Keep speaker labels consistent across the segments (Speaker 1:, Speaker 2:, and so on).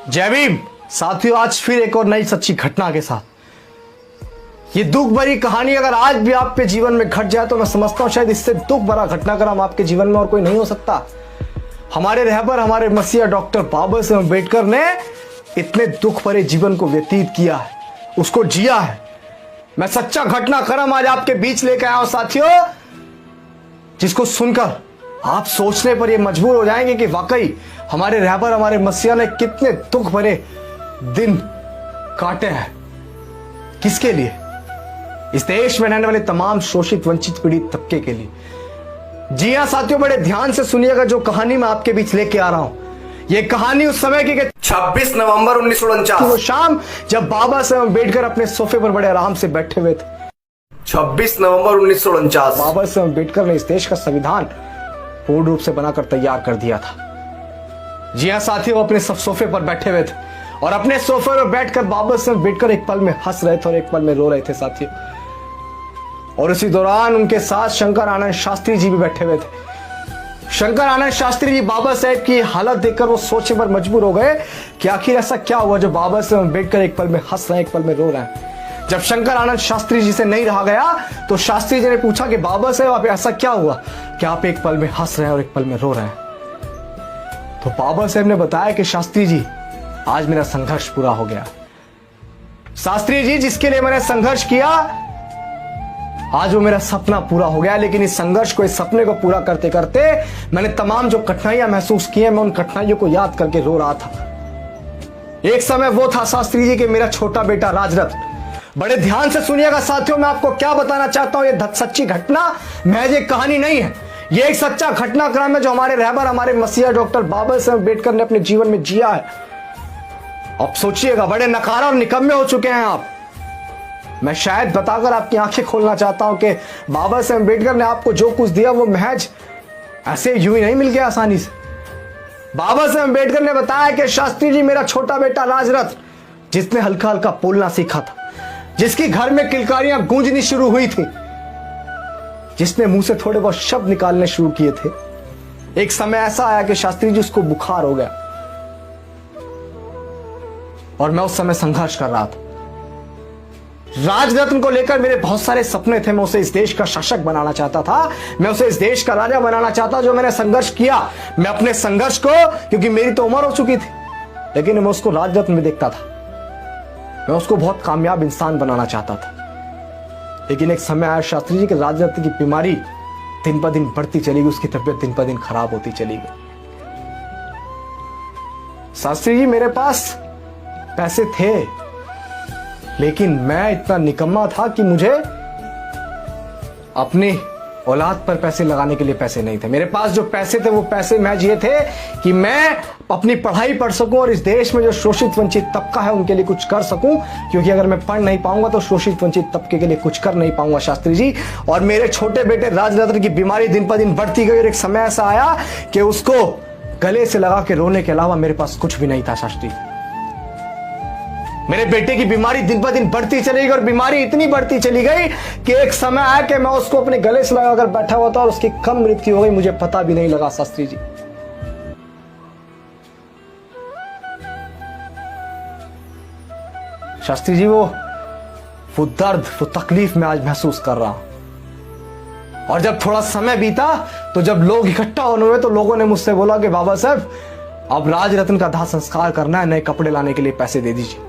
Speaker 1: जय भीम साथियों, आज फिर एक और नई सच्ची घटना के साथ। ये दुख भरी कहानी अगर आज भी आपके जीवन में घट जाए तो मैं समझता हूं शायद इससे दुख भरा घटनाक्रम आपके जीवन में और कोई नहीं हो सकता। हमारे रहबर, हमारे मसीहा डॉक्टर बाबा साहेब अम्बेडकर ने इतने दुख भरे जीवन को व्यतीत किया है, उसको जिया है। मैं सच्चा घटनाक्रम आज आपके बीच लेकर आया हूं साथियों, जिसको सुनकर आप सोचने पर ये मजबूर हो जाएंगे कि वाकई हमारे रहबर, हमारे मसीहा ने कितने दुख भरे दिन काटे हैं। किसके लिए? इस देश में रहने वाले तमाम शोषित, वंचित, पीड़ित तबके के लिए। जी हां साथियों, बड़े ध्यान से सुनिएगा जो कहानी मैं आपके बीच लेके आ रहा हूं। ये कहानी उस समय की 26 नवंबर 1949 वो शाम जब बाबा साहेब अम्बेडकर अपने सोफे पर बड़े आराम से बैठे हुए थे।
Speaker 2: 26 नवंबर 1949
Speaker 1: बाबा साहेब अम्बेडकर ने इस देश का संविधान पूर्ण रूप से बनाकर तैयार कर दिया था। जी हां साथियों, अपने सब सोफे पर बैठे हुए थे और अपने सोफे पर बैठकर बाबा साहेब अम्बेडकर एक पल में हंस रहे थे और एक पल में रो रहे थे साथियों। और उसी दौरान उनके साथ शंकर आनंद शास्त्री जी भी बैठे हुए थे। शंकर आनंद शास्त्री जी बाबा साहेब की हालत देखकर वो सोचने पर मजबूर हो गए कि आखिर ऐसा क्या हुआ जो बाबा साहेब अम्बेडकर एक पल में हंस रहे हैं, एक पल में रो रहे हैं। जब शंकर आनंद शास्त्री जी से नहीं रहा गया तो शास्त्री जी ने पूछा कि बाबा साहेब आप ऐसा क्या हुआ कि आप एक पल में हंस रहे हैं और एक पल में रो रहे हैं? तो बाबा साहेब ने बताया कि शास्त्री जी, आज मेरा संघर्ष पूरा हो गया। शास्त्री जी, जिसके लिए मैंने संघर्ष किया आज वो मेरा सपना पूरा हो गया। लेकिन इस संघर्ष को, इस सपने को पूरा करते करते मैंने तमाम जो कठिनाइयां महसूस की हैं, मैं उन कठिनाइयों को याद करके रो रहा था। एक समय वो था शास्त्री जी कि मेरा छोटा बेटा राजरत्न। बड़े ध्यान से सुनिएगा साथियों, मैं आपको क्या बताना चाहता हूं। ये सच्ची घटना महज एक कहानी नहीं है, ये एक सच्चा घटनाक्रम है जो हमारे रहबर, हमारे मसीहा डॉक्टर बाबा साहेब अम्बेडकर ने अपने जीवन में जिया है। अब सोचिएगा, बड़े नकारा और निकम्मे हो चुके हैं आप। मैं शायद बताकर आपकी आंखें खोलना चाहता हूं कि बाबा साहेब अम्बेडकर ने आपको जो कुछ दिया वो महज ऐसे यूं ही नहीं मिल गया आसानी से। बाबा साहेब अम्बेडकर ने बताया कि शास्त्री जी, मेरा छोटा बेटा राजरत्न, जिसने हल्का हल्का बोलना सीखा था, जिसकी घर में किलकारियां गूंजनी शुरू हुई थी, जिसने मुंह से थोड़े बहुत शब्द निकालने शुरू किए थे, एक समय ऐसा आया कि शास्त्री जी उसको बुखार हो गया और मैं उस समय संघर्ष कर रहा था। राजरत्न को लेकर मेरे बहुत सारे सपने थे। मैं उसे इस देश का शासक बनाना चाहता था, मैं उसे इस देश का राजा बनाना चाहता। जो मैंने संघर्ष किया, मैं अपने संघर्ष को, क्योंकि मेरी तो उम्र हो चुकी थी, लेकिन मैं उसको राजरत्न में देखता था। मैं उसको बहुत कामयाब इंसान बनाना चाहता था। लेकिन एक समय आया शास्त्री जी के राजरत्न की बीमारी दिन पर दिन बढ़ती चली गई, उसकी तबीयत दिन पर दिन खराब होती चली गई। शास्त्री जी, मेरे पास पैसे थे, लेकिन मैं इतना निकम्मा था कि मुझे अपनी औलाद पर पैसे लगाने के लिए पैसे नहीं थे। मेरे पास जो पैसे थे वो पैसे महज ये थे कि मैं अपनी पढ़ाई पढ़ सकूं और इस देश में जो शोषित वंचित तबका है उनके लिए कुछ कर सकूं, क्योंकि अगर मैं पढ़ नहीं पाऊंगा तो शोषित वंचित तबके के लिए कुछ कर नहीं पाऊंगा शास्त्री जी। और मेरे छोटे बेटे राजरत्न की बीमारी दिन पर दिन बढ़ती गई और एक समय ऐसा आया कि उसको गले से लगा के रोने के अलावा मेरे पास कुछ भी नहीं था शास्त्री। मेरे बेटे की बीमारी दिन पर दिन बढ़ती चली गई और बीमारी इतनी बढ़ती चली गई कि एक समय आया कि मैं उसको अपने गले से लगाकर बैठा हुआ था और उसकी कब मृत्यु हो गई मुझे पता भी नहीं लगा शास्त्री जी। शास्त्री जी, वो दर्द, वो तकलीफ मैं आज महसूस कर रहा हूं। और जब थोड़ा समय बीता तो जब लोग इकट्ठा होने हुए तो लोगों ने मुझसे बोला कि बाबा साहब, अब राजरत्न का दाह संस्कार करना है, नए कपड़े लाने के लिए पैसे दे दीजिए,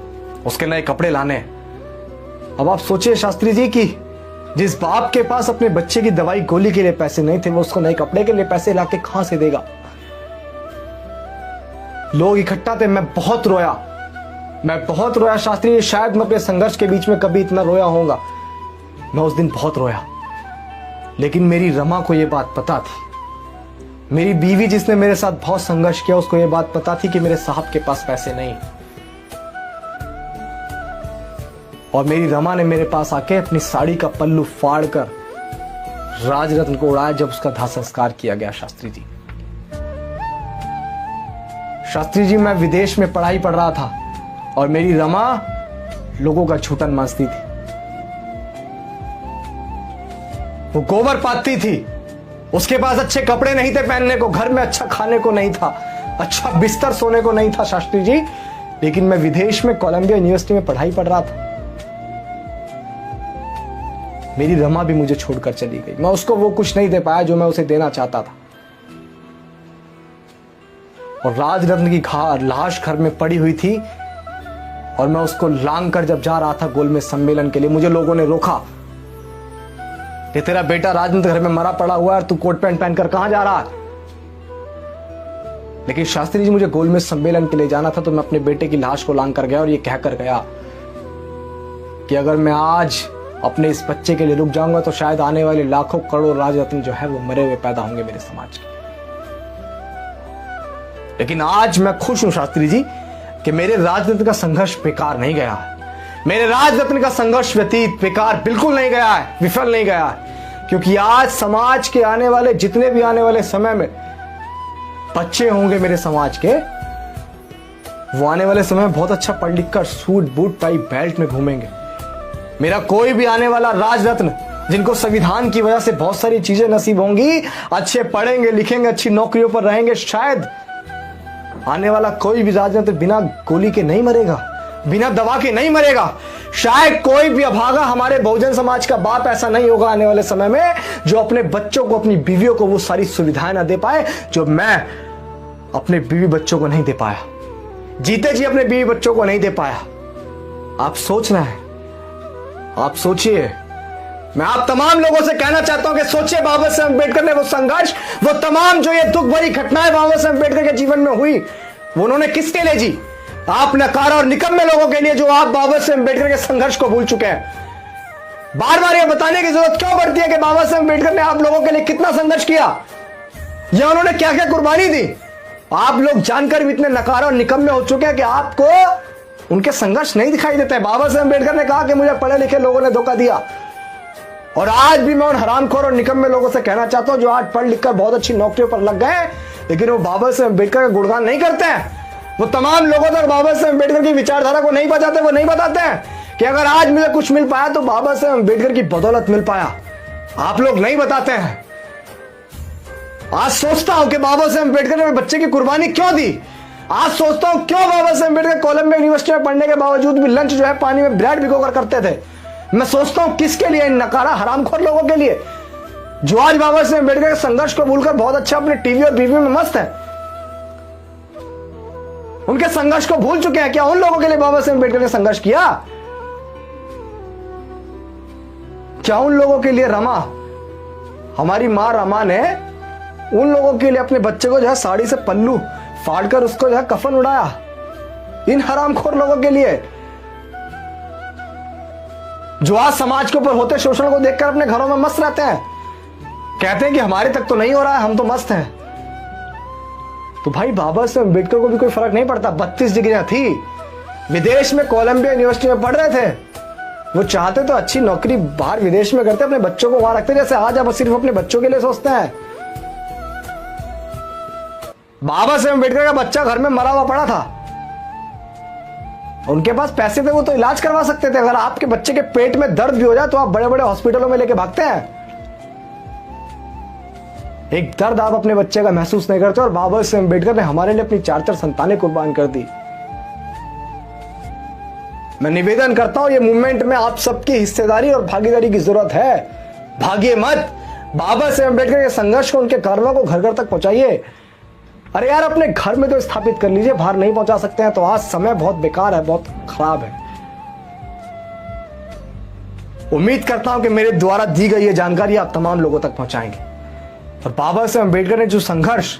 Speaker 1: उसके नए कपड़े लाने हैं। अब आप सोचिए शास्त्री जी कि जिस बाप के पास अपने बच्चे की दवाई गोली के लिए पैसे नहीं थे, वो उसको नए कपड़े के लिए पैसे लाके कहां से देगा? लोग इकट्ठा थे, मैं बहुत रोया शास्त्री जी। शायद मैं अपने संघर्ष के बीच में कभी इतना रोया होगा। मैं उस दिन बहुत रोया, लेकिन मेरी रमा को यह बात पता थी, मेरी बीवी जिसने मेरे साथ बहुत संघर्ष किया, उसको यह बात पता थी कि मेरे साहब के पास पैसे नहीं। और मेरी रमा ने मेरे पास आके अपनी साड़ी का पल्लू फाड़कर राजरत्न को उड़ाया जब उसका दाह संस्कार किया गया शास्त्री जी। शास्त्री जी, मैं विदेश में पढ़ाई पढ़ रहा था और मेरी रमा लोगों का छूटन मांसती थी, वो गोबर पाथती थी, उसके पास अच्छे कपड़े नहीं थे पहनने को, घर में अच्छा खाने को नहीं था, अच्छा बिस्तर सोने को नहीं था शास्त्री जी, लेकिन मैं विदेश में कोलंबिया यूनिवर्सिटी में पढ़ाई पढ़ रहा था। मेरी रमा भी मुझे छोड़कर चली गई। मैं उसको वो कुछ नहीं दे पाया जो मैं उसे देना चाहता था। और राजरत्न की लाश घर में पड़ी हुई थी और मैं उसको लांग कर जब जा रहा था गोलमेज सम्मेलन के लिए, मुझे लोगों ने रोका कि तेरा बेटा राजरत्न घर में मरा पड़ा हुआ है और तू कोट पैंट पहनकर कहां जा रहा है। लेकिन शास्त्री जी, मुझे गोलमेज सम्मेलन के लिए जाना था तो मैं अपने बेटे की लाश को लांग कर गया और ये कहकर गया कि अगर मैं आज अपने इस बच्चे के लिए रुक जाऊंगा तो शायद आने वाले लाखों करोड़ राजरत्न जो है वो मरे हुए पैदा होंगे मेरे समाज के। लेकिन आज मैं खुश हूं शास्त्री जी कि मेरे राजरत्न का संघर्ष बेकार नहीं गया है। मेरे राजरत्न का संघर्ष व्यतीत बेकार बिल्कुल नहीं गया है, विफल नहीं गया है। क्योंकि आज समाज के आने वाले जितने भी आने वाले समय में बच्चे होंगे मेरे समाज के, वो आने वाले समय में बहुत अच्छा पढ़ लिख कर सूट बूट टाई बेल्ट में घूमेंगे। मेरा कोई भी आने वाला राजरत्न जिनको संविधान की वजह से बहुत सारी चीजें नसीब होंगी, अच्छे पढ़ेंगे लिखेंगे, अच्छी नौकरियों पर रहेंगे, शायद आने वाला कोई भी राजरत्न बिना गोली के नहीं मरेगा, बिना दवा के नहीं मरेगा। शायद कोई भी अभागा हमारे बहुजन समाज का बाप ऐसा नहीं होगा आने वाले समय में जो अपने बच्चों को, अपनी बीवियों को वो सारी सुविधाएं ना दे पाए जो मैं अपने बीवी बच्चों को नहीं दे पाया, जीते जी अपने बीवी बच्चों को नहीं दे पाया। आप सोचना है, आप सोचिए। मैं आप तमाम लोगों से कहना चाहता हूं कि सोचिए, बाबा साहब अम्बेडकर ने वो संघर्ष, वो तमाम जो ये दुख भरी घटनाएं बाबा साहब अम्बेडकर के जीवन में हुई, वो उन्होंने किसके लिए जी? आप नकारा और निकम्मे लोगों के लिए जो आप बाबा साहब अम्बेडकर के संघर्ष को भूल चुके हैं। बार बार ये बताने की जरूरत क्यों पड़ती है कि बाबा साहब अम्बेडकर ने आप लोगों के लिए कितना संघर्ष किया या उन्होंने क्या क्या कुर्बानी दी? आप लोग जानकर भी इतने नकारा और निकम्मे हो चुके हैं कि आपको उनके संघर्ष नहीं दिखाई देता है। बाबा साहब अम्बेडकर ने कहा कि मुझे पढ़े लिखे लोगों ने धोखा दिया, और आज भी मैं उन हरामखोर और निकम्मे लोगों से कहना चाहता हूं जो आज पढ़ लिखकर बहुत अच्छी नौकरियों पर लग गए लेकिन वो बाबा साहब अम्बेडकर का गुणगान नहीं करते हैं। वो तमाम लोगों तक बाबा साहब अम्बेडकर की विचारधारा को नहीं बताते। वो नहीं बताते हैं कि अगर आज मुझे कुछ मिल पाया तो बाबा साहब अम्बेडकर की बदौलत मिल पाया। आप लोग नहीं बताते हैं। आज सोचता हूं कि बाबा साहब अम्बेडकर ने बच्चे की कुर्बानी क्यों दी। आज सोचता हूं क्यों बाबा साहब अम्बेडकर कोलंबिया यूनिवर्सिटी में पढ़ने के बावजूद भी लंच जो है पानी में ब्रेड भिगोकर करते थे। मैं सोचता हूं किसके लिए? इन नकारा हरामखोर लोगों के लिए जो आज बाबा साहब अम्बेडकर के संघर्ष को भूलकर बहुत अच्छा अपने टीवी और बीवी में मस्त है। उनके संघर्ष को भूल चुके हैं क्या? उन लोगों के लिए बाबा साहब अम्बेडकर ने संघर्ष किया क्या? उन लोगों के लिए रमा, हमारी मां रमा ने उन लोगों के लिए अपने बच्चे को जो है साड़ी से पल्लू फाड़कर उसको जो है कफन उड़ाया। इन हरामखोर लोगों के लिए जो आज समाज के ऊपर होते शोषण को देखकर अपने घरों में मस्त रहते हैं, कहते हैं कि हमारे तक तो नहीं हो रहा है, हम तो मस्त हैं। तो भाई बाबा साहब अम्बेडकर को भी कोई फर्क नहीं पड़ता। 32 डिग्रियां थी, विदेश में कोलंबिया यूनिवर्सिटी में पढ़ रहे थे। वो चाहते तो अच्छी नौकरी बाहर विदेश में करते, अपने बच्चों को वहां रखते, जैसे आज आप सिर्फ अपने बच्चों के लिए सोचते हैं। बाबा साहब अम्बेडकर का बच्चा घर में मरा हुआ पड़ा था, उनके पास पैसे थे, वो तो इलाज करवा सकते थे। अगर आपके बच्चे के पेट में दर्द भी हो जाए तो आप बड़े बड़े हॉस्पिटलों में लेके भागते हैं। एक दर्द आप अपने बच्चे का महसूस नहीं करते। और बाबा साहब अम्बेडकर ने हमारे लिए अपनी 4 संतानें कुर्बान कर दी। मैं निवेदन करता हूं, ये मूवमेंट में आप सबकी हिस्सेदारी और भागीदारी की जरूरत है। भागिए मत, बाबा साहब अम्बेडकर के संघर्ष को, उनके कर्मों को घर घर तक पहुंचाइए। अरे यार, अपने घर में तो स्थापित कर लीजिए, बाहर नहीं पहुंचा सकते हैं तो आज समय बहुत बेकार है, बहुत खराब है। उम्मीद करता हूं कि मेरे द्वारा दी गई ये जानकारी आप तमाम लोगों तक पहुंचाएंगे। और बाबा साहब अम्बेडकर ने जो संघर्ष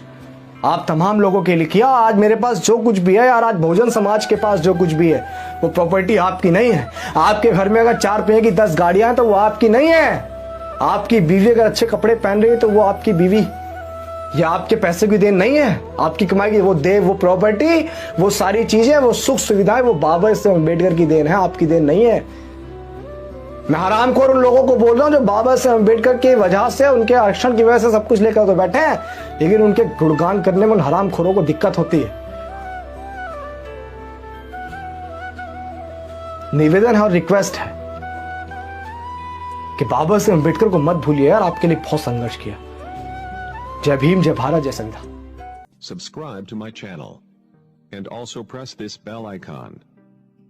Speaker 1: आप तमाम लोगों के लिए किया, आज मेरे पास जो कुछ भी है यार, आज बहुजन समाज के पास जो कुछ भी है वो प्रॉपर्टी आपकी नहीं है। आपके घर में अगर 4 पहिए की 10 गाड़ियां हैं तो वो आपकी नहीं है। आपकी बीवी अगर अच्छे कपड़े पहन रही है तो वो आपकी बीवी या आपके पैसे की देन नहीं है, आपकी कमाई की वो देव, वो प्रॉपर्टी, वो सारी चीजें, वो सुख सुविधाएं, वो बाबा साहब अम्बेडकर की देन है, आपकी देन नहीं है। मैं हरामखोर उन लोगों को बोल रहा हूं जो बाबा साहब अम्बेडकर की वजह से, उनके आरक्षण की वजह से सब कुछ लेकर तो बैठे हैं, लेकिन उनके गुणगान करने में उन हरामखोरों को दिक्कत होती है। निवेदन है और रिक्वेस्ट है कि बाबा साहब अम्बेडकर को मत भूलिए यार, आपके लिए बहुत संघर्ष किया। जय भीम, जय भारत, जय संविधान।
Speaker 3: Subscribe to my channel. And also press this bell icon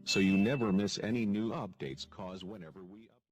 Speaker 3: so you never miss any new updates, cause whenever we